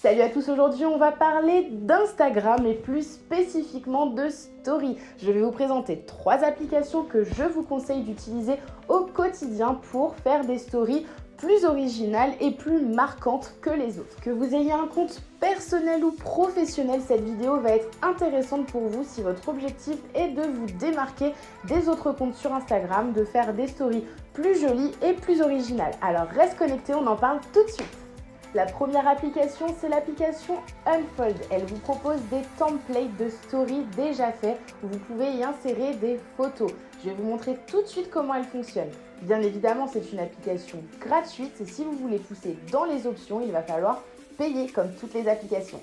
Salut à tous, aujourd'hui on va parler d'Instagram et plus spécifiquement de Story. Je vais vous présenter 3 applications que je vous conseille d'utiliser au quotidien pour faire des stories plus originales et plus marquantes que les autres. Que vous ayez un compte personnel ou professionnel, cette vidéo va être intéressante pour vous si votre objectif est de vous démarquer des autres comptes sur Instagram, de faire des stories plus jolies et plus originales. Alors reste connecté, on en parle tout de suite. La première application, c'est l'application Unfold. Elle vous propose des templates de stories déjà faits où vous pouvez y insérer des photos. Je vais vous montrer tout de suite comment elle fonctionne. Bien évidemment, c'est une application gratuite et si vous voulez pousser dans les options, il va falloir payer comme toutes les applications.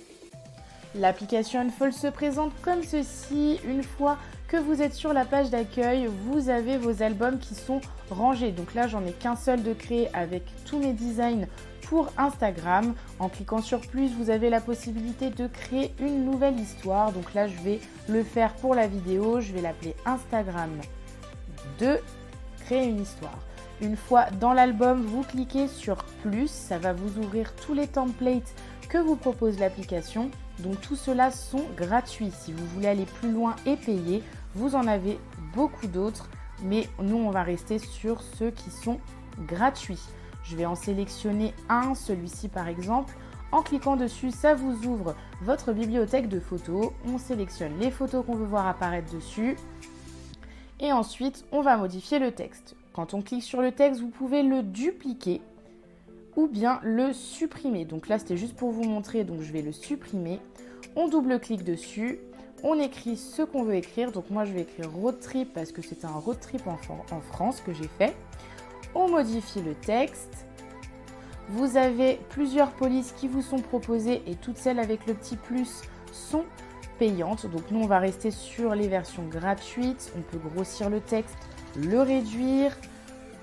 L'application Unfold se présente comme ceci. Une fois que vous êtes sur la page d'accueil, vous avez vos albums qui sont rangés. Donc là, j'en ai qu'un seul de créé avec tous mes designs pour Instagram. En cliquant sur plus, vous avez la possibilité de créer une nouvelle histoire. Donc là, je vais le faire pour la vidéo. Je vais l'appeler Instagram 2, créer une histoire. Une fois dans l'album, vous cliquez sur plus. Ça va vous ouvrir tous les templates que vous propose l'application. Donc tout cela sont gratuits. Si vous voulez aller plus loin et payer, vous en avez beaucoup d'autres. Mais nous, on va rester sur ceux qui sont gratuits. Je vais en sélectionner un, celui-ci par exemple. En cliquant dessus, ça vous ouvre votre bibliothèque de photos. On sélectionne les photos qu'on veut voir apparaître dessus. Et ensuite, on va modifier le texte. Quand on clique sur le texte, vous pouvez le dupliquer ou bien le supprimer. Donc là, c'était juste pour vous montrer, donc je vais le supprimer. On double-clique dessus. On écrit ce qu'on veut écrire. Donc moi, je vais écrire road trip parce que c'est un road trip en France que j'ai fait. On modifie le texte. Vous avez plusieurs polices qui vous sont proposées et toutes celles avec le petit plus sont payantes. Donc nous, on va rester sur les versions gratuites. On peut grossir le texte, le réduire,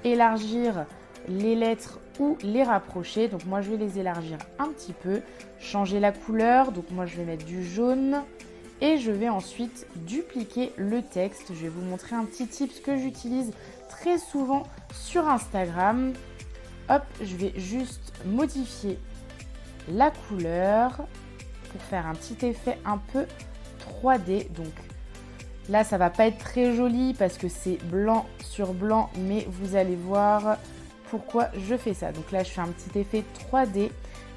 élargir les lettres ou les rapprocher. Donc moi, je vais les élargir un petit peu, changer la couleur. Donc moi, je vais mettre du jaune et je vais ensuite dupliquer le texte. Je vais vous montrer un petit tip que j'utilise très souvent sur Instagram. Hop, je vais juste modifier la couleur pour faire un petit effet un peu 3D. Donc là, ça va pas être très joli parce que c'est blanc sur blanc, mais vous allez voir pourquoi je fais ça. Donc là, je fais un petit effet 3D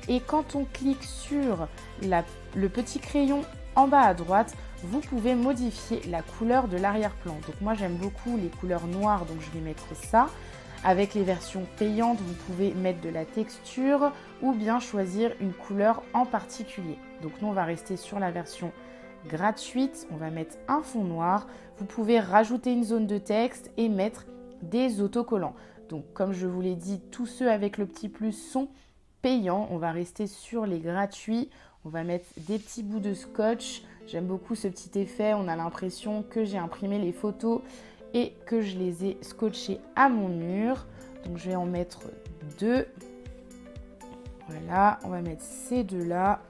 et quand on clique sur le petit crayon en bas à droite, vous pouvez modifier la couleur de l'arrière-plan. Donc moi, j'aime beaucoup les couleurs noires, donc je vais mettre ça. Avec les versions payantes, vous pouvez mettre de la texture ou bien choisir une couleur en particulier. Donc nous, on va rester sur la version gratuite. On va mettre un fond noir. Vous pouvez rajouter une zone de texte et mettre des autocollants. Donc comme je vous l'ai dit, tous ceux avec le petit plus sont payants. On va rester sur les gratuits. On va mettre des petits bouts de scotch. J'aime beaucoup ce petit effet. On a l'impression que j'ai imprimé les photos et que je les ai scotchés à mon mur. Donc je vais en mettre 2. Voilà, on va mettre ces 2-là.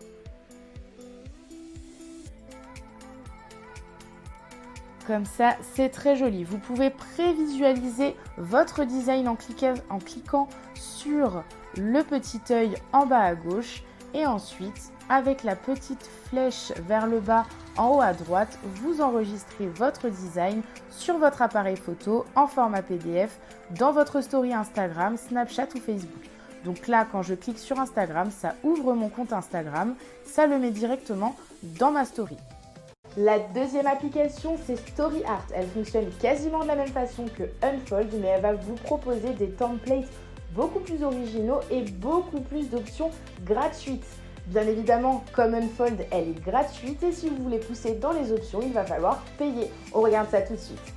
Comme ça, c'est très joli. Vous pouvez prévisualiser votre design en cliquant sur le petit œil en bas à gauche. Et ensuite, avec la petite flèche vers le bas en haut à droite, vous enregistrez votre design sur votre appareil photo en format PDF dans votre story Instagram, Snapchat ou Facebook. Donc là, quand je clique sur Instagram, ça ouvre mon compte Instagram, ça le met directement dans ma story. La deuxième application, c'est StoryArt. Elle fonctionne quasiment de la même façon que Unfold, mais elle va vous proposer des templates beaucoup plus originaux et beaucoup plus d'options gratuites. Bien évidemment, comme Unfold, elle est gratuite et si vous voulez pousser dans les options, il va falloir payer. On regarde ça tout de suite.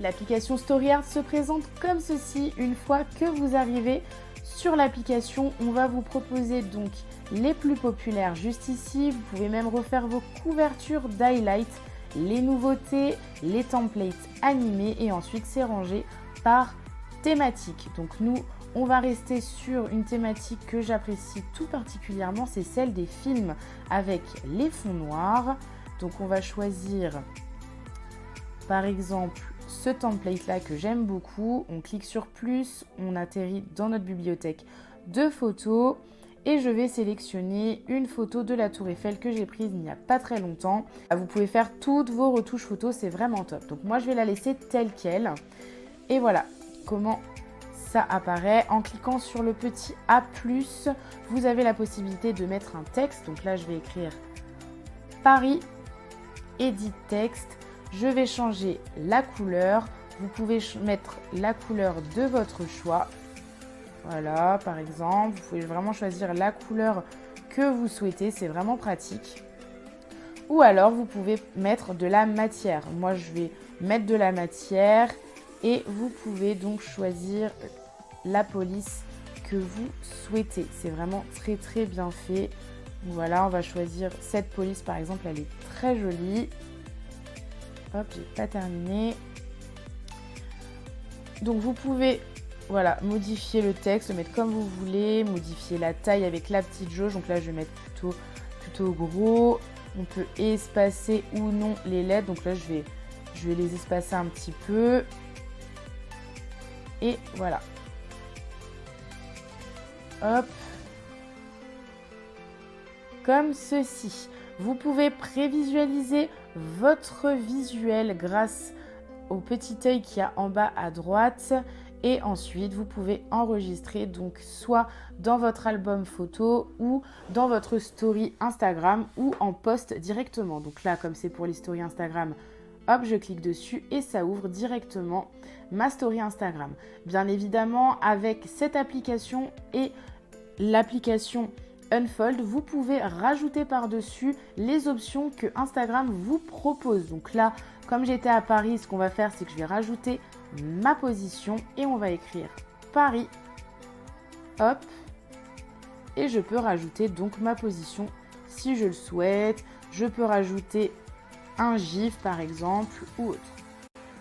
L'application StoryArt se présente comme ceci. Une fois que vous arrivez sur l'application, on va vous proposer donc les plus populaires juste ici. Vous pouvez même refaire vos couvertures d'highlight, les nouveautés, les templates animés et ensuite c'est rangé par thématique. Donc nous, on va rester sur une thématique que j'apprécie tout particulièrement, c'est celle des films avec les fonds noirs. Donc on va choisir par exemple ce template là que j'aime beaucoup. On clique sur plus, on atterrit dans notre bibliothèque de photos et je vais sélectionner une photo de la Tour Eiffel que j'ai prise il n'y a pas très longtemps. Vous pouvez faire toutes vos retouches photos, c'est vraiment top. Donc moi je vais la laisser telle qu'elle. Et voilà comment ça apparaît. En cliquant sur le petit A+, vous avez la possibilité de mettre un texte. Donc là je vais écrire Paris, Edit texte. Je vais changer la couleur. Vous pouvez mettre la couleur de votre choix. Voilà, par exemple, vous pouvez vraiment choisir la couleur que vous souhaitez, c'est vraiment pratique. Ou alors, vous pouvez mettre de la matière. Moi, je vais mettre de la matière et vous pouvez donc choisir la police que vous souhaitez. C'est vraiment très très bien fait. Voilà, on va choisir cette police par exemple, elle est très jolie. Hop, j'ai pas terminé. Donc vous pouvez modifier le texte, le mettre comme vous voulez, modifier la taille avec la petite jauge. Donc là, je vais mettre plutôt gros. On peut espacer ou non les lettres. Donc là, je vais les espacer un petit peu. Et voilà. Hop. Comme ceci. Vous pouvez prévisualiser votre visuel grâce au petit œil qu'il y a en bas à droite. Et ensuite, vous pouvez enregistrer donc soit dans votre album photo ou dans votre story Instagram ou en post directement. Donc là, comme c'est pour les stories Instagram, hop, je clique dessus et ça ouvre directement ma story Instagram. Bien évidemment, avec cette application et l'application Unfold, vous pouvez rajouter par-dessus les options que Instagram vous propose. Donc là, comme j'étais à Paris, ce qu'on va faire, c'est que je vais rajouter ma position et on va écrire Paris. Hop. Et je peux rajouter donc ma position si je le souhaite. Je peux rajouter un GIF par exemple ou autre.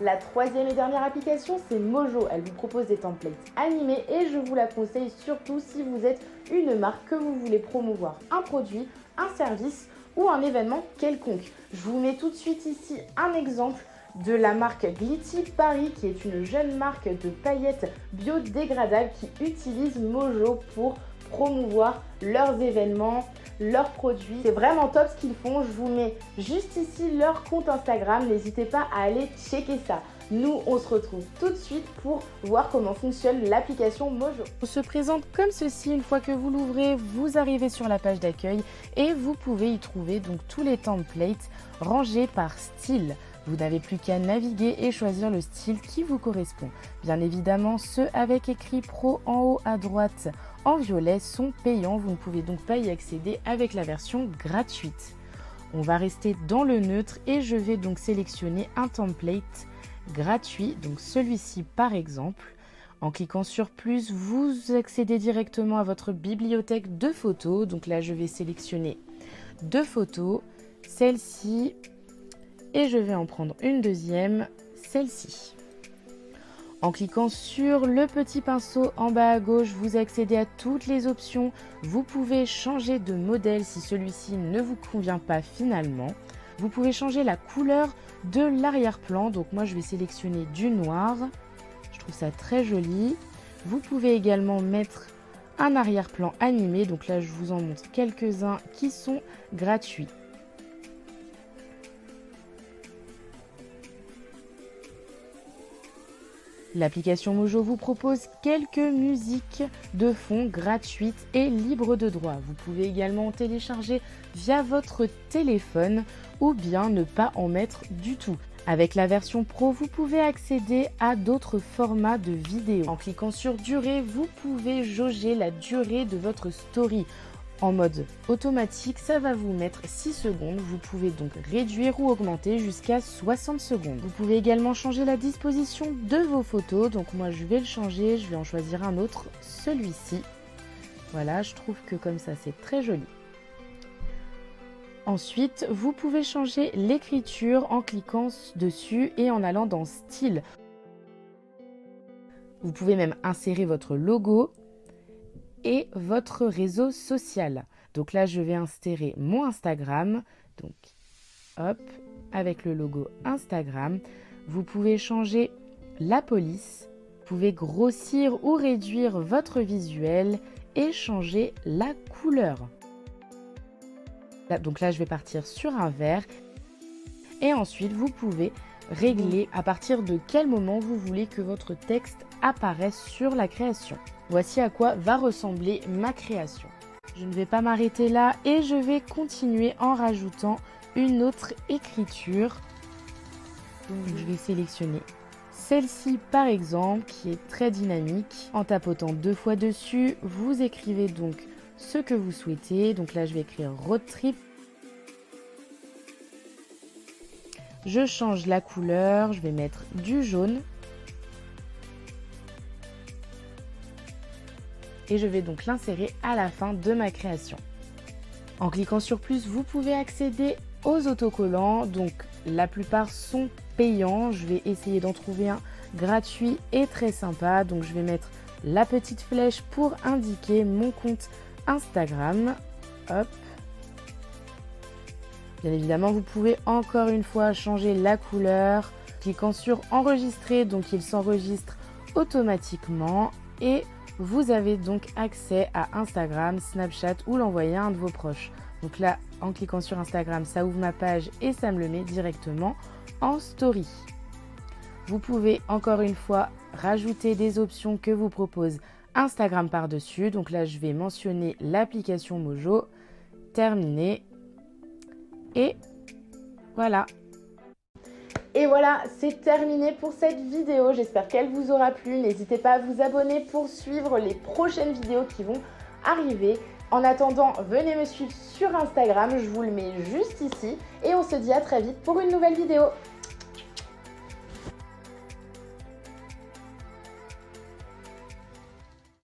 La troisième et dernière application, c'est Mojo. Elle vous propose des templates animés et je vous la conseille surtout si vous êtes une marque que vous voulez promouvoir un produit, un service ou un événement quelconque. Je vous mets tout de suite ici un exemple de la marque Glitty Paris, qui est une jeune marque de paillettes biodégradables qui utilise Mojo pour promouvoir leurs événements, leurs produits. C'est vraiment top ce qu'ils font. Je vous mets juste ici leur compte Instagram. N'hésitez pas à aller checker ça. Nous, on se retrouve tout de suite pour voir comment fonctionne l'application Mojo. On se présente comme ceci. Une fois que vous l'ouvrez, vous arrivez sur la page d'accueil et vous pouvez y trouver donc tous les templates rangés par style. Vous n'avez plus qu'à naviguer et choisir le style qui vous correspond. Bien évidemment, ceux avec écrit Pro en haut à droite en violet sont payants. Vous ne pouvez donc pas y accéder avec la version gratuite. On va rester dans le neutre et je vais donc sélectionner un template gratuit, donc celui-ci par exemple. En cliquant sur plus, vous accédez directement à votre bibliothèque de photos. Donc là, je vais sélectionner 2 photos, celle-ci. Et je vais en prendre une deuxième, celle-ci. En cliquant sur le petit pinceau en bas à gauche, vous accédez à toutes les options. Vous pouvez changer de modèle si celui-ci ne vous convient pas finalement. Vous pouvez changer la couleur de l'arrière-plan. Donc moi, je vais sélectionner du noir. Je trouve ça très joli. Vous pouvez également mettre un arrière-plan animé. Donc là, je vous en montre quelques-uns qui sont gratuits. L'application Mojo vous propose quelques musiques de fond gratuites et libres de droit. Vous pouvez également télécharger via votre téléphone ou bien ne pas en mettre du tout. Avec la version Pro, vous pouvez accéder à d'autres formats de vidéos. En cliquant sur Durée, vous pouvez jauger la durée de votre story. En mode automatique, ça va vous mettre 6 secondes. Vous pouvez donc réduire ou augmenter jusqu'à 60 secondes. Vous pouvez également changer la disposition de vos photos. Donc moi, je vais le changer. Je vais en choisir un autre, celui-ci. Voilà, je trouve que comme ça, c'est très joli. Ensuite, vous pouvez changer l'écriture en cliquant dessus et en allant dans Style. Vous pouvez même insérer votre logo et votre réseau social. Donc là, je vais insérer mon Instagram. Donc, hop, avec le logo Instagram. Vous pouvez changer la police. Vous pouvez grossir ou réduire votre visuel et changer la couleur. Là, donc là, je vais partir sur un vert. Et ensuite, vous pouvez régler à partir de quel moment vous voulez que votre texte apparaisse sur la création. Voici à quoi va ressembler ma création. Je ne vais pas m'arrêter là et je vais continuer en rajoutant une autre écriture. Donc je vais sélectionner celle-ci par exemple qui est très dynamique. En tapotant 2 fois dessus, vous écrivez donc ce que vous souhaitez. Donc là je vais écrire road trip. Je change la couleur, je vais mettre du jaune. Et je vais donc l'insérer à la fin de ma création. En cliquant sur plus, vous pouvez accéder aux autocollants. Donc la plupart sont payants. Je vais essayer d'en trouver un gratuit et très sympa. Donc je vais mettre la petite flèche pour indiquer mon compte Instagram. Hop. Bien évidemment, vous pouvez encore une fois changer la couleur. Cliquant sur enregistrer, donc il s'enregistre automatiquement et vous avez donc accès à Instagram, Snapchat ou l'envoyer à un de vos proches. Donc là, en cliquant sur Instagram, ça ouvre ma page et ça me le met directement en story. Vous pouvez encore une fois rajouter des options que vous propose Instagram par-dessus. Donc là, je vais mentionner l'application Mojo, terminé. Et voilà. Et voilà, c'est terminé pour cette vidéo. J'espère qu'elle vous aura plu. N'hésitez pas à vous abonner pour suivre les prochaines vidéos qui vont arriver. En attendant, venez me suivre sur Instagram. Je vous le mets juste ici. Et on se dit à très vite pour une nouvelle vidéo.